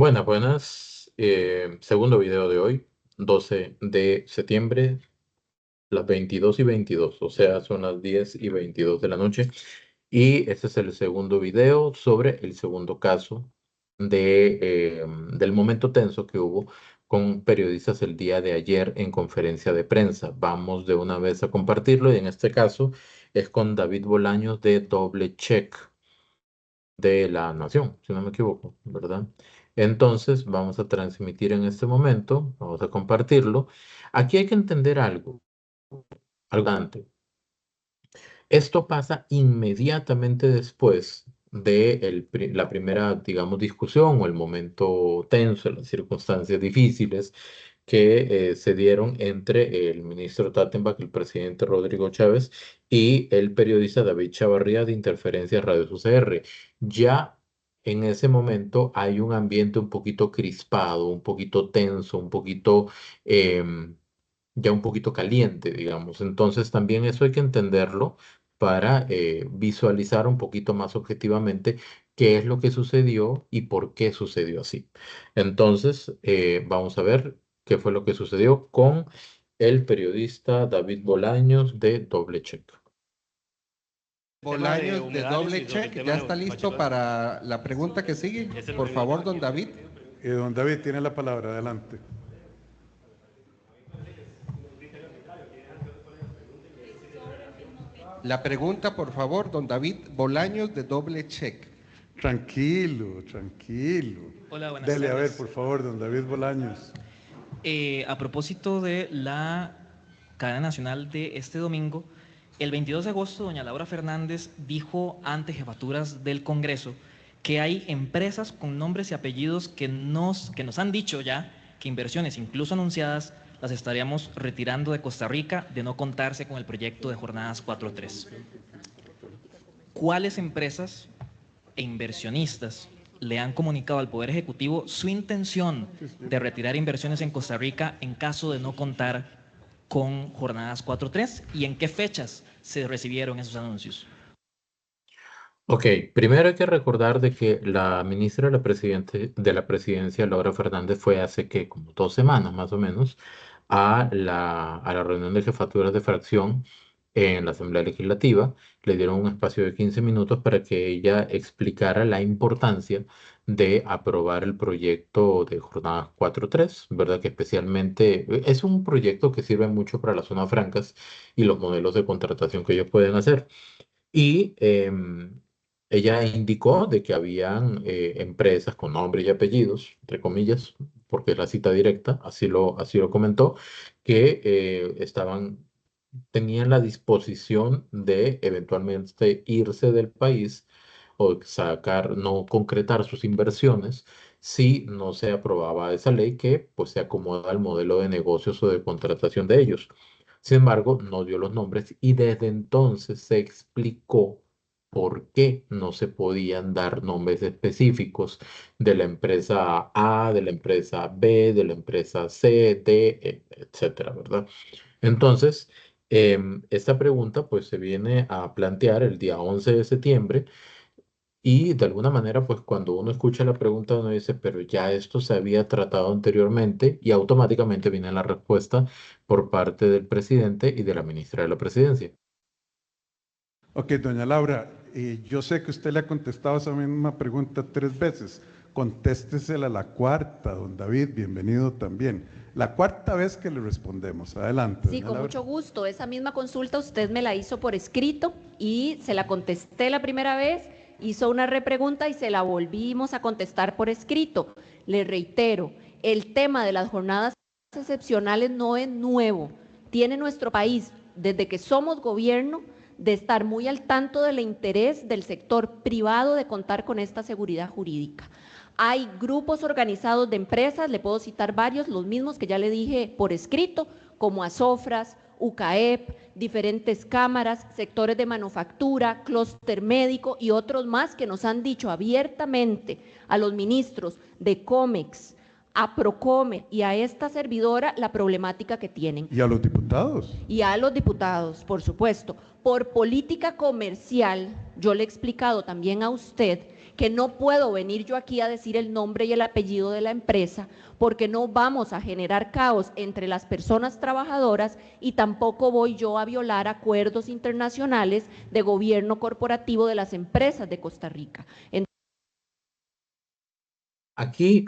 Buenas, buenas. Segundo video de hoy, 12 de septiembre, las 22:22, o sea, son las 10:22 de la noche. Y este es el segundo video sobre el segundo caso del momento tenso que hubo con periodistas el día de ayer en conferencia de prensa. Vamos de una vez a compartirlo y en este caso es con David Bolaños de Doble Check de La Nación, si no me equivoco, ¿verdad? Entonces, vamos a transmitir en este momento, vamos a compartirlo. Aquí hay que entender algo antes. Esto pasa inmediatamente después de la primera, digamos, discusión o el momento tenso, las circunstancias difíciles que se dieron entre el ministro Tattenbach, el presidente Rodrigo Chávez y el periodista David Chavarría de Interferencia Radio UCR. Ya en ese momento hay un ambiente un poquito crispado, un poquito tenso, em, ya un poquito caliente, digamos. Entonces también eso hay que entenderlo para visualizar un poquito más objetivamente qué es lo que sucedió y por qué sucedió así. Entonces, vamos a ver qué fue lo que sucedió con el periodista David Bolaños de Doble Check. Tema de Bolaños de humedales y Doble sobre el Check, tema ¿ya de está listo Pachacón. para la pregunta que sigue? Es el Por primer favor, tema don que David. Don David tiene la palabra, adelante. La pregunta, por favor, don David Bolaños de Doble Check. Tranquilo, tranquilo. Hola, buenas Dele, a ver, tardes. por favor, don David Bolaños. A propósito de la cadena nacional de este domingo, el 22 de agosto, doña Laura Fernández dijo ante jefaturas del Congreso que hay empresas con nombres y apellidos que nos han dicho ya que inversiones, incluso anunciadas, las estaríamos retirando de Costa Rica de no contarse con el proyecto de jornadas 4.3. ¿Cuáles empresas e inversionistas le han comunicado al Poder Ejecutivo su intención de retirar inversiones en Costa Rica en caso de no contar con jornadas 4.3 y en qué fechas se recibieron esos anuncios? Ok, primero hay que recordar de que la ministra de la presidencia, Laura Fernández, fue hace que como 2 semanas más o menos a la reunión de jefaturas de fracción en la Asamblea Legislativa. Le dieron un espacio de 15 minutos para que ella explicara la importancia de aprobar el proyecto de jornadas 4.3, ¿verdad? Que especialmente es un proyecto que sirve mucho para las zonas francas y los modelos de contratación que ellos pueden hacer. Y ella indicó de que habían empresas con nombres y apellidos, entre comillas, porque es la cita directa, así lo comentó, que tenían la disposición de eventualmente irse del país o no concretar sus inversiones si no se aprobaba esa ley que pues se acomoda al modelo de negocios o de contratación de ellos. Sin embargo, no dio los nombres y desde entonces se explicó por qué no se podían dar nombres específicos de la empresa A, de la empresa B, de la empresa C, D, etcétera, ¿verdad? Entonces, esta pregunta pues se viene a plantear el día 11 de septiembre y de alguna manera pues cuando uno escucha la pregunta uno dice, pero ya esto se había tratado anteriormente y automáticamente viene la respuesta por parte del presidente y de la ministra de la Presidencia. Ok, doña Laura, yo sé que usted le ha contestado esa misma pregunta 3 veces. Contéstesela la cuarta, don David, bienvenido también. La cuarta vez que le respondemos. Adelante, Sí, doña con Laura. mucho gusto. Esa misma consulta usted me la hizo por escrito y se la contesté la primera vez, hizo una repregunta y se la volvimos a contestar por escrito. Le reitero, el tema de las jornadas excepcionales no es nuevo. Tiene nuestro país, desde que somos gobierno, de estar muy al tanto del interés del sector privado de contar con esta seguridad jurídica. Hay grupos organizados de empresas, le puedo citar varios, los mismos que ya le dije por escrito, como Asofras, UCAEP, diferentes cámaras, sectores de manufactura, clúster médico y otros más que nos han dicho abiertamente a los ministros de COMEX, a Procomer y a esta servidora la problemática que tienen. ¿Y a los diputados? Y a los diputados, por supuesto. Por política comercial, yo le he explicado también a usted que no puedo venir yo aquí a decir el nombre y el apellido de la empresa, porque no vamos a generar caos entre las personas trabajadoras y tampoco voy yo a violar acuerdos internacionales de gobierno corporativo de las empresas de Costa Rica. Aquí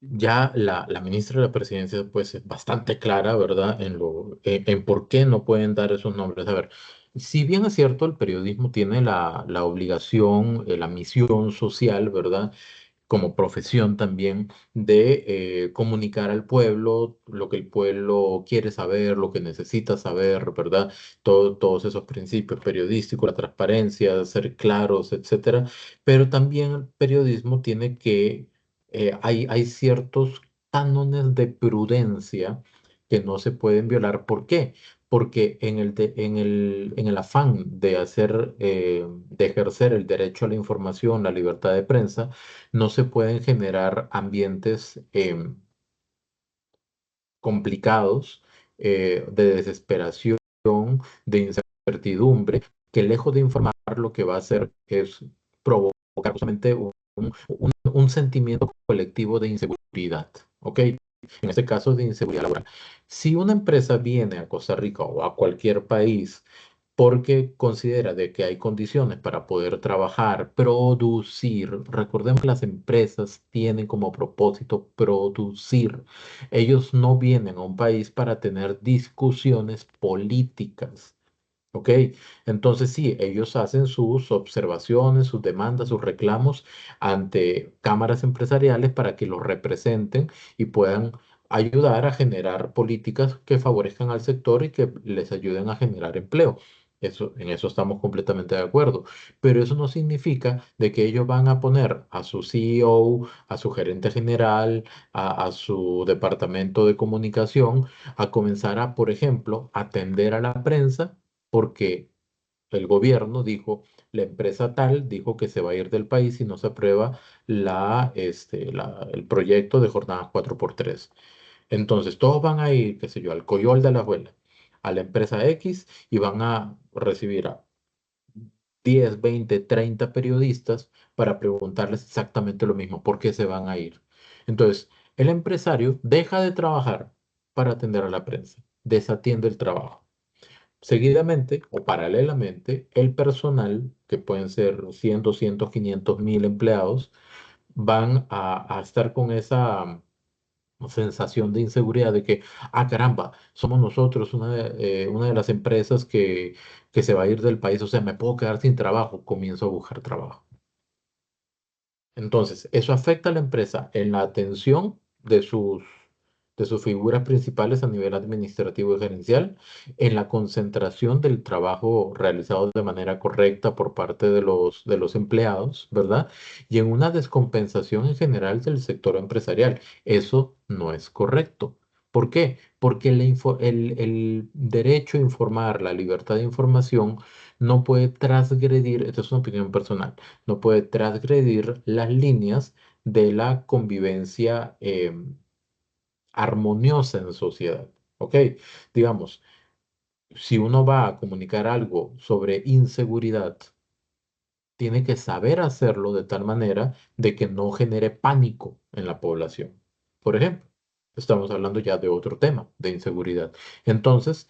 ya la ministra de la Presidencia pues es bastante clara, ¿verdad? En por qué no pueden dar esos nombres. A ver, si bien es cierto, el periodismo tiene la obligación, la misión social, ¿verdad? Como profesión también de comunicar al pueblo lo que el pueblo quiere saber, lo que necesita saber, ¿verdad? Todos esos principios periodísticos, la transparencia, ser claros, etcétera. Pero también el periodismo tiene que, hay ciertos cánones de prudencia que no se pueden violar. ¿Por qué? Porque en el afán de de ejercer el derecho a la información, la libertad de prensa, no se pueden generar ambientes complicados, de desesperación, de incertidumbre, que lejos de informar lo que va a hacer es provocar justamente un sentimiento colectivo de inseguridad, ¿ok? En este caso de inseguridad laboral. Si una empresa viene a Costa Rica o a cualquier país porque considera de que hay condiciones para poder trabajar, producir. Recordemos que las empresas tienen como propósito producir. Ellos no vienen a un país para tener discusiones políticas. ¿Ok? Entonces sí, ellos hacen sus observaciones, sus demandas, sus reclamos ante cámaras empresariales para que los representen y puedan ayudar a generar políticas que favorezcan al sector y que les ayuden a generar empleo. En eso estamos completamente de acuerdo. Pero eso no significa de que ellos van a poner a su CEO, a su gerente general, a su departamento de comunicación, a comenzar a, por ejemplo, atender a la prensa porque el gobierno dijo, la empresa tal dijo que se va a ir del país si no se aprueba el proyecto de jornadas 4x3. Entonces, todos van a ir, qué sé yo, al Coyol de la Abuela, a la empresa X y van a recibir a 10, 20, 30 periodistas para preguntarles exactamente lo mismo, ¿por qué se van a ir? Entonces, el empresario deja de trabajar para atender a la prensa, desatiende el trabajo. Seguidamente o paralelamente, el personal, que pueden ser 100, 200, 500 mil empleados, van a estar con esa sensación de inseguridad de que, caramba, somos nosotros una de las empresas que se va a ir del país, o sea, me puedo quedar sin trabajo, comienzo a buscar trabajo. Entonces, eso afecta a la empresa en la atención de sus figuras principales a nivel administrativo y gerencial, en la concentración del trabajo realizado de manera correcta por parte de los empleados, ¿verdad? Y en una descompensación en general del sector empresarial. Eso no es correcto. ¿Por qué? Porque el derecho a informar, la libertad de información, no puede transgredir, esto es una opinión personal, no puede transgredir las líneas de la convivencia armoniosa en sociedad. ¿Ok? Digamos, si uno va a comunicar algo sobre inseguridad, tiene que saber hacerlo de tal manera de que no genere pánico en la población. Por ejemplo, estamos hablando ya de otro tema, de inseguridad. Entonces,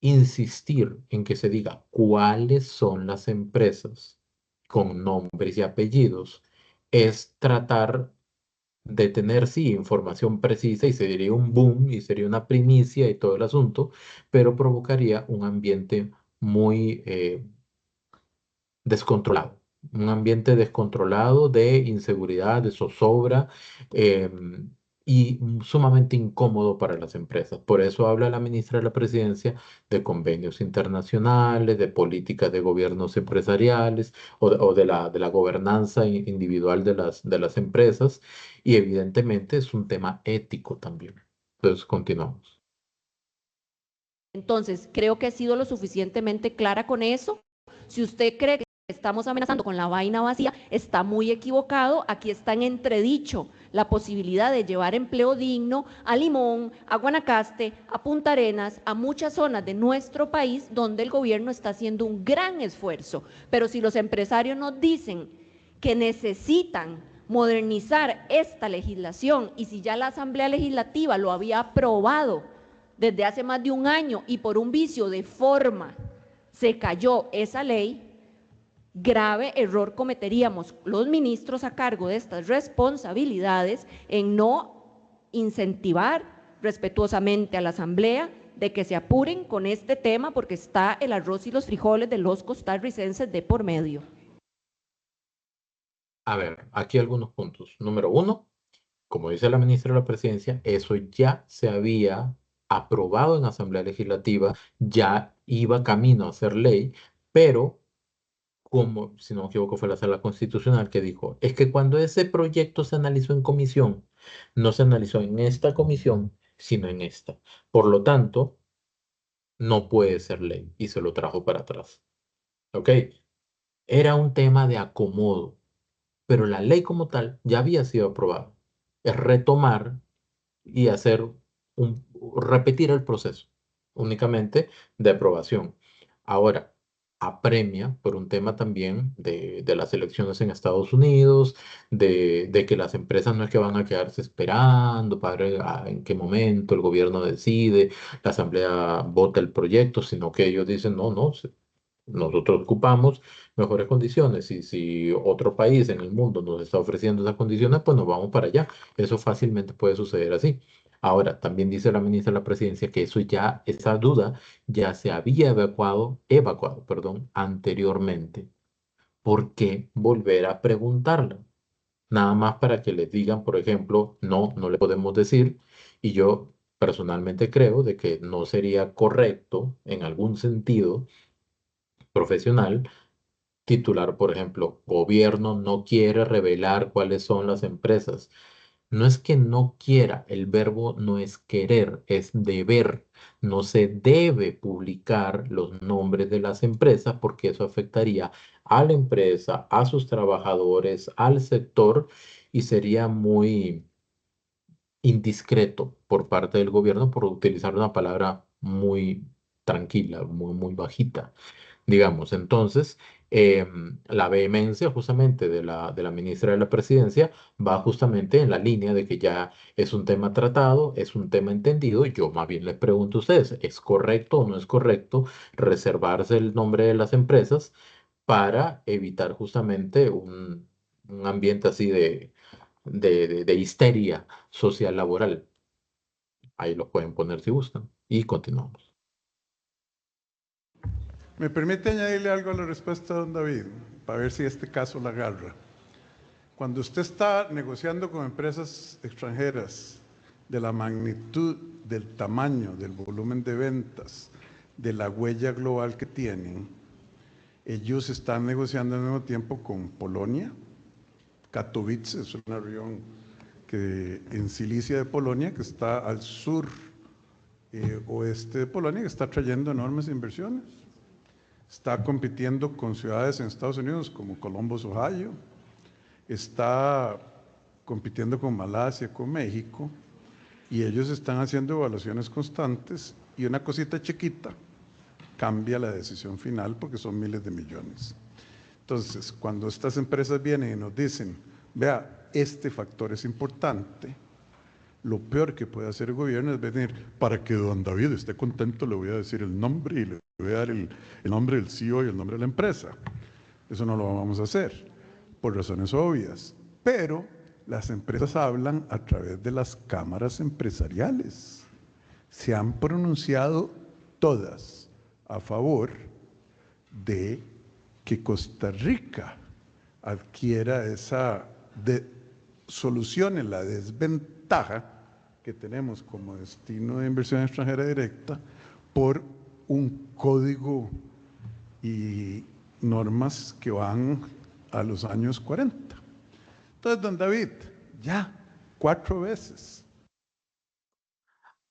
insistir en que se diga cuáles son las empresas con nombres y apellidos es tratar de tener, sí, información precisa y sería un boom y sería una primicia y todo el asunto, pero provocaría un ambiente muy descontrolado. Un ambiente descontrolado de inseguridad, de zozobra, y sumamente incómodo para las empresas. Por eso habla la ministra de la Presidencia de convenios internacionales, de políticas de gobiernos empresariales o de la gobernanza individual de las empresas. Y evidentemente es un tema ético también. Entonces, continuamos. Entonces, creo que he sido lo suficientemente clara con eso. Si usted cree que estamos amenazando con la vaina vacía, está muy equivocado. Aquí está en entredicho la posibilidad de llevar empleo digno a Limón, a Guanacaste, a Punta Arenas, a muchas zonas de nuestro país donde el gobierno está haciendo un gran esfuerzo. Pero si los empresarios nos dicen que necesitan modernizar esta legislación y si ya la Asamblea Legislativa lo había aprobado desde hace más de un año y por un vicio de forma se cayó esa ley, grave error cometeríamos los ministros a cargo de estas responsabilidades en no incentivar respetuosamente a la Asamblea de que se apuren con este tema porque está el arroz y los frijoles de los costarricenses de por medio. A ver, aquí algunos puntos. Número uno, como dice la ministra de la Presidencia, eso ya se había aprobado en Asamblea Legislativa, ya iba camino a ser ley, pero como, si no me equivoco, fue la Sala Constitucional que dijo, es que cuando ese proyecto se analizó en comisión, no se analizó en esta comisión, sino en esta. Por lo tanto, no puede ser ley y se lo trajo para atrás. ¿Ok? Era un tema de acomodo, pero la ley como tal ya había sido aprobada. Es retomar y hacer repetir el proceso únicamente de aprobación. Ahora, apremia por un tema también de las elecciones en Estados Unidos, de que las empresas no es que van a quedarse esperando para ver en qué momento el gobierno decide, la asamblea vota el proyecto, sino que ellos dicen, no, no, nosotros ocupamos mejores condiciones y si otro país en el mundo nos está ofreciendo esas condiciones, pues nos vamos para allá. Eso fácilmente puede suceder así. Ahora, también dice la ministra de la Presidencia que eso ya, esa duda ya se había perdón, anteriormente. ¿Por qué volver a preguntarla? Nada más para que les digan, por ejemplo, no, no le podemos decir. Y yo personalmente creo de que no sería correcto en algún sentido profesional titular, por ejemplo, gobierno no quiere revelar cuáles son las empresas. No es que no quiera, el verbo no es querer, es deber. No se debe publicar los nombres de las empresas porque eso afectaría a la empresa, a sus trabajadores, al sector y sería muy indiscreto por parte del gobierno por utilizar una palabra muy tranquila, muy bajita digamos. Entonces, la vehemencia justamente de la ministra de la Presidencia va justamente en la línea de que ya es un tema tratado, es un tema entendido. Y yo más bien les pregunto a ustedes, ¿es correcto o no es correcto reservarse el nombre de las empresas para evitar justamente un ambiente así de histeria social laboral? Ahí lo pueden poner si gustan. Y continuamos. ¿Me permite añadirle algo a la respuesta de don David? Para ver si este caso la agarra. Cuando usted está negociando con empresas extranjeras de la magnitud, del tamaño, del volumen de ventas, de la huella global que tienen, ellos están negociando al mismo tiempo con Polonia. Katowice es una región en Silicia de Polonia, que está al sur oeste de Polonia, que está trayendo enormes inversiones. Está compitiendo con ciudades en Estados Unidos como Columbus, Ohio. Está compitiendo con Malasia, con México. Y ellos están haciendo evaluaciones constantes y una cosita chiquita cambia la decisión final porque son miles de millones. Entonces, cuando estas empresas vienen y nos dicen, vea, este factor es importante, lo peor que puede hacer el gobierno es venir, para que don David esté contento, le voy a decir el nombre y le voy a dar el nombre del CEO y el nombre de la empresa. Eso no lo vamos a hacer, por razones obvias. Pero las empresas hablan a través de las cámaras empresariales. Se han pronunciado todas a favor de que Costa Rica adquiera solucione la desventaja que tenemos como destino de inversión extranjera directa por un código y normas que van a los años 40. Entonces, don David, ya 4 veces.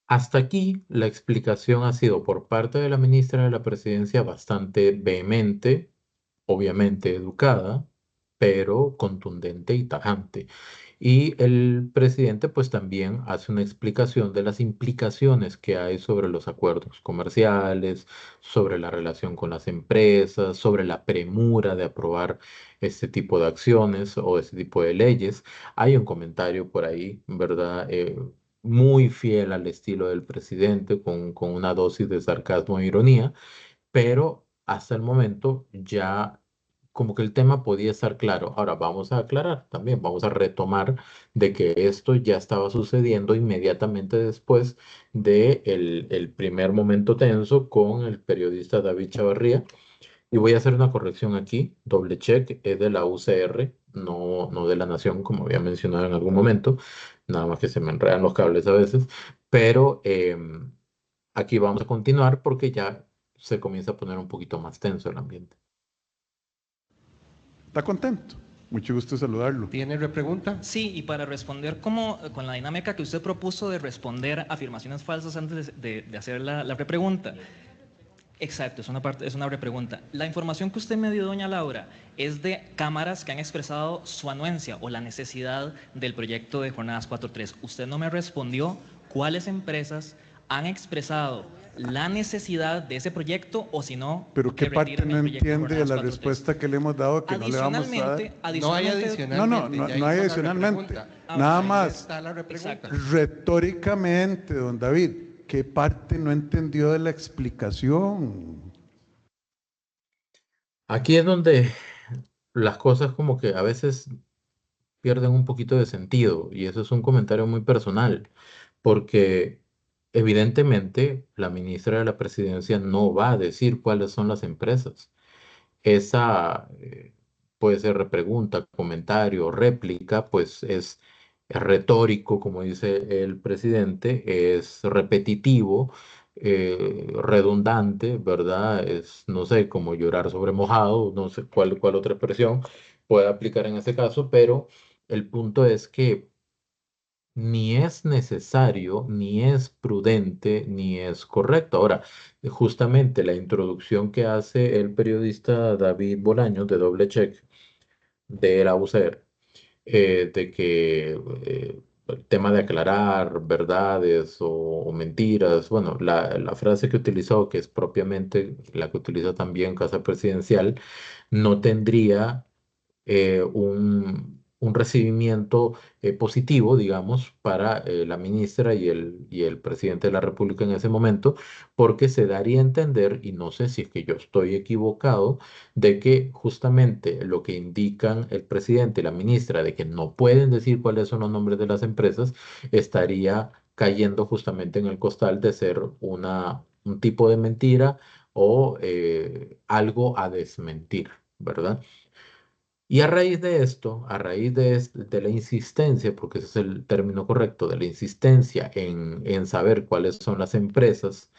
Hasta aquí la explicación ha sido por parte de la ministra de la Presidencia bastante vehemente, obviamente educada, pero contundente y tajante. Y el presidente pues también hace una explicación de las implicaciones que hay sobre los acuerdos comerciales, sobre la relación con las empresas, sobre la premura de aprobar este tipo de acciones o este tipo de leyes. Hay un comentario por ahí, ¿verdad? Muy fiel al estilo del presidente, con una dosis de sarcasmo e ironía, pero hasta el momento ya como que el tema podía estar claro. Ahora vamos a aclarar también, vamos a retomar de que esto ya estaba sucediendo inmediatamente después de el primer momento tenso con el periodista David Chavarría. Y voy a hacer una corrección aquí, doble check, es de la UCR, no de la Nación, como había mencionado en algún momento, nada más que se me enredan los cables a veces, pero aquí vamos a continuar porque ya se comienza a poner un poquito más tenso el ambiente. ¿Está contento? Mucho gusto saludarlo. ¿Tiene repregunta? Sí, y para responder como con la dinámica que usted propuso de responder afirmaciones falsas antes de hacer la repregunta. Exacto, es una repregunta. La información que usted me dio, doña Laura, es de cámaras que han expresado su anuencia o la necesidad del proyecto de jornadas 4.3. Usted no me respondió cuáles empresas han expresado la necesidad de ese proyecto o si no, Pero ¿qué que parte retiren no el proyecto de entiende de la jornadas 4.3. respuesta que le hemos dado que no le vamos a dar? No hay adicionalmente. No ya hay hizo la adicionalmente. repregunta. Nada Ahí más. está la repregunta. Exacto. Retóricamente, don David, ¿qué parte no entendió de la explicación? Aquí es donde las cosas como que a veces pierden un poquito de sentido y eso es un comentario muy personal, porque evidentemente la ministra de la Presidencia no va a decir cuáles son las empresas. Esa puede ser repregunta, comentario, réplica, pues es retórico, como dice el presidente, es repetitivo, redundante, ¿verdad? Es, no sé, como llorar sobre mojado, no sé cuál otra expresión puede aplicar en ese caso, pero el punto es que ni es necesario, ni es prudente, ni es correcto. Ahora, justamente la introducción que hace el periodista David Bolaños de Doble Check de la UCR, de que el tema de aclarar verdades o mentiras, bueno, la frase que utilizó, que es propiamente la que utiliza también Casa Presidencial, no tendría un recibimiento positivo, digamos, para la ministra y el presidente de la República en ese momento, porque se daría a entender, y no sé si es que yo estoy equivocado, de que justamente lo que indican el presidente y la ministra de que no pueden decir cuáles son los nombres de las empresas, estaría cayendo justamente en el costal de ser un tipo de mentira o algo a desmentir, ¿verdad? Y a raíz de esto, a raíz de la insistencia, porque ese es el término correcto, de la insistencia en saber cuáles son las empresas,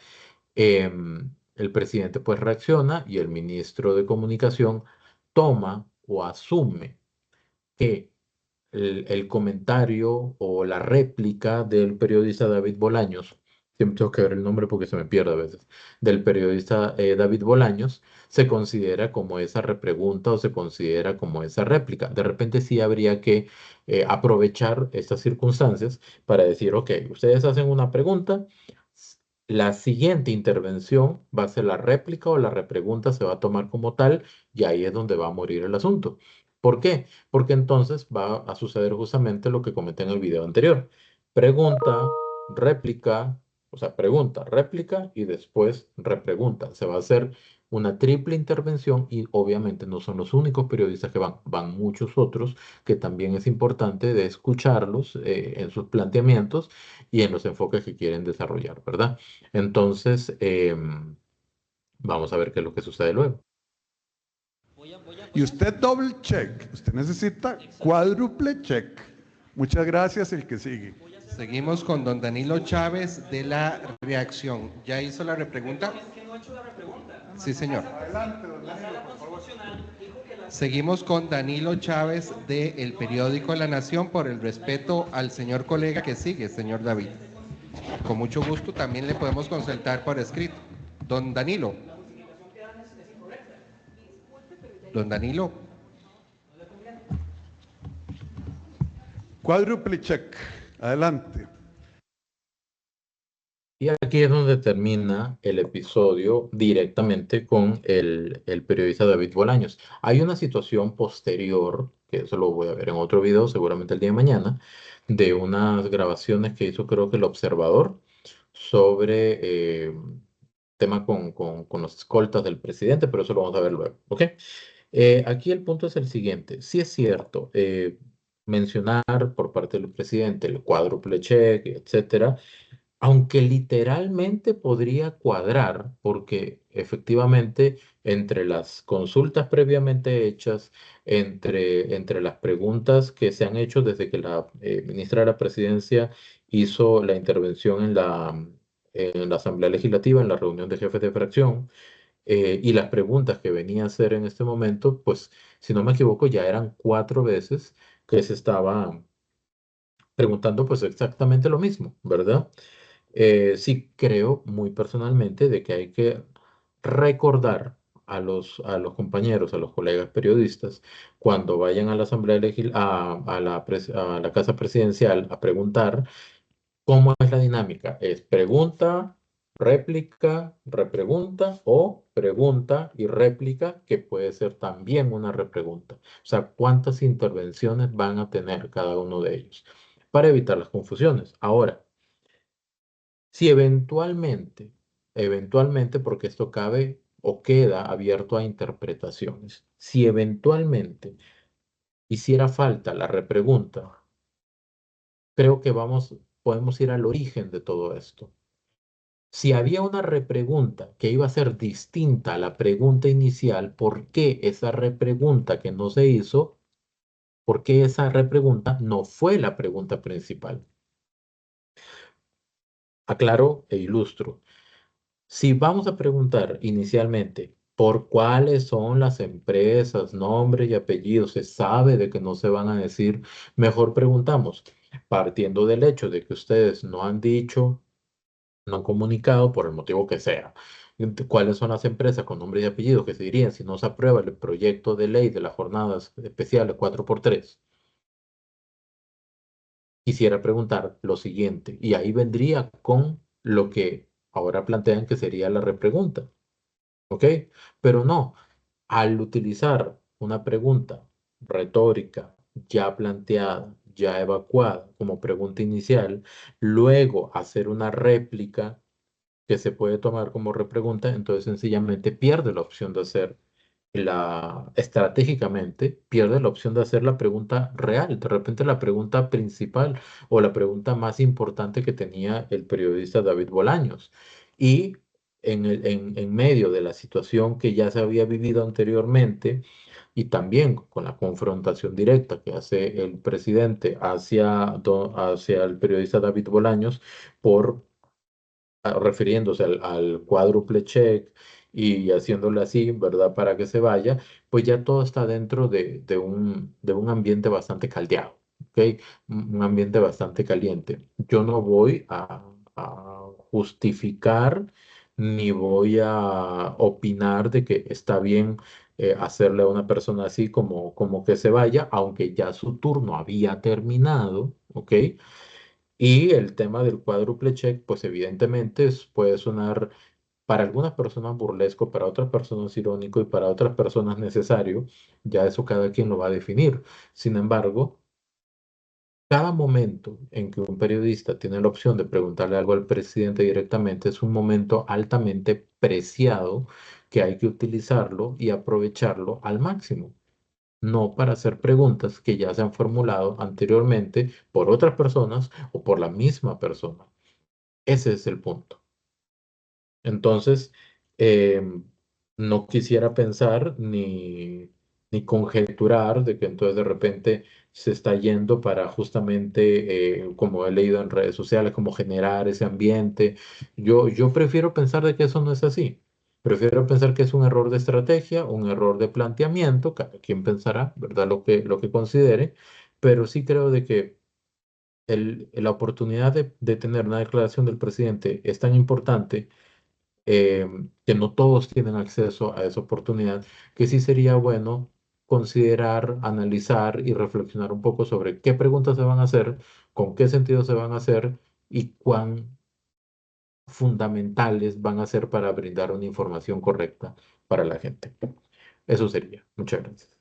el presidente pues reacciona y el ministro de Comunicación toma o asume que el comentario o la réplica del periodista David Bolaños, siempre tengo que ver el nombre porque se me pierde a veces, del periodista David Bolaños, se considera como esa repregunta o se considera como esa réplica. De repente sí habría que aprovechar estas circunstancias para decir, ok, ustedes hacen una pregunta. La siguiente intervención va a ser la réplica o la repregunta se va a tomar como tal y ahí es donde va a morir el asunto. ¿Por qué? Porque entonces va a suceder justamente lo que comenté en el video anterior. Pregunta, réplica, o sea, pregunta, réplica y después repregunta. Se va a hacer una triple intervención y obviamente no son los únicos periodistas que van muchos otros que también es importante de escucharlos en sus planteamientos y en los enfoques que quieren desarrollar, ¿verdad? Entonces, vamos a ver qué es lo que sucede luego. Y usted doble check, usted necesita cuádruple check. Muchas gracias, el que sigue. Seguimos con don Danilo Chávez de la Reacción. ¿Ya hizo la repregunta? Sí, señor. Seguimos con Danilo Chávez del periódico La Nación por el respeto al señor colega que sigue, señor David. Con mucho gusto también le podemos consultar por escrito. Don Danilo. Don Danilo. Cuádruple check. Adelante. Y aquí es donde termina el episodio directamente con el periodista David Bolaños. Hay una situación posterior, que eso lo voy a ver en otro video, seguramente el día de mañana, de unas grabaciones que hizo creo que el Observador sobre tema con los escoltas del presidente, pero eso lo vamos a ver luego, ¿ok? Aquí el punto es el siguiente. Sí es cierto, mencionar por parte del presidente el cuádruple check, etcétera, aunque literalmente podría cuadrar, porque efectivamente entre las consultas previamente hechas, entre las preguntas que se han hecho desde que la ministra de la Presidencia hizo la intervención en la Asamblea Legislativa, en la reunión de jefes de fracción, y las preguntas que venía a hacer en este momento, pues si no me equivoco, ya eran 4 veces que se estaba preguntando pues exactamente lo mismo, ¿verdad? Sí creo muy personalmente de que hay que recordar a los compañeros, a los colegas periodistas, cuando vayan a la a la Casa Presidencial a preguntar cómo es la dinámica. ¿Es pregunta, réplica, repregunta o pregunta y réplica, que puede ser también una repregunta? O sea, ¿cuántas intervenciones van a tener cada uno de ellos? Para evitar las confusiones. Ahora, si eventualmente, porque esto cabe o queda abierto a interpretaciones, si eventualmente hiciera falta la repregunta, creo que podemos ir al origen de todo esto. Si había una repregunta que iba a ser distinta a la pregunta inicial, ¿por qué esa repregunta que no se hizo, por qué esa repregunta no fue la pregunta principal? Aclaro e ilustro. Si vamos a preguntar inicialmente por cuáles son las empresas, nombres y apellidos, se sabe de que no se van a decir, mejor preguntamos, partiendo del hecho de que ustedes no han dicho, no han comunicado por el motivo que sea, cuáles son las empresas con nombres y apellidos que se dirían si no se aprueba el proyecto de ley de las jornadas especiales 4x3. Quisiera preguntar lo siguiente, y ahí vendría con lo que ahora plantean que sería la repregunta. ¿Ok? Pero no, al utilizar una pregunta retórica ya planteada, ya evacuada como pregunta inicial, luego hacer una réplica que se puede tomar como repregunta, entonces sencillamente pierde la opción de hacer estratégicamente, pierde la opción de hacer la pregunta real, de repente la pregunta principal o la pregunta más importante que tenía el periodista David Bolaños. Y en medio de la situación que ya se había vivido anteriormente, y también con la confrontación directa que hace el presidente hacia el periodista David Bolaños por refiriéndose al cuádruple check y haciéndole así, ¿verdad? Para que se vaya, pues ya todo está dentro de un ambiente bastante caldeado, ¿ok? Un ambiente bastante caliente. Yo no voy a justificar ni voy a opinar de que está bien hacerle a una persona así como que se vaya, aunque ya su turno había terminado, ¿ok? Y el tema del cuádruple check, pues evidentemente puede sonar para algunas personas burlesco, para otras personas irónico y para otras personas necesario. Ya eso cada quien lo va a definir. Sin embargo, cada momento en que un periodista tiene la opción de preguntarle algo al presidente directamente es un momento altamente preciado que hay que utilizarlo y aprovecharlo al máximo. No para hacer preguntas que ya se han formulado anteriormente por otras personas o por la misma persona. Ese es el punto. Entonces, no quisiera pensar ni conjeturar de que entonces de repente se está yendo para justamente, como he leído en redes sociales, como generar ese ambiente. Yo prefiero pensar de que eso no es así. Prefiero pensar que es un error de estrategia, un error de planteamiento, cada quien pensará, ¿verdad? Lo que considere, pero sí creo de que la oportunidad de tener una declaración del presidente es tan importante que no todos tienen acceso a esa oportunidad, que sí sería bueno considerar, analizar y reflexionar un poco sobre qué preguntas se van a hacer, con qué sentido se van a hacer y cuán fundamentales van a ser para brindar una información correcta para la gente. Eso sería. Muchas gracias.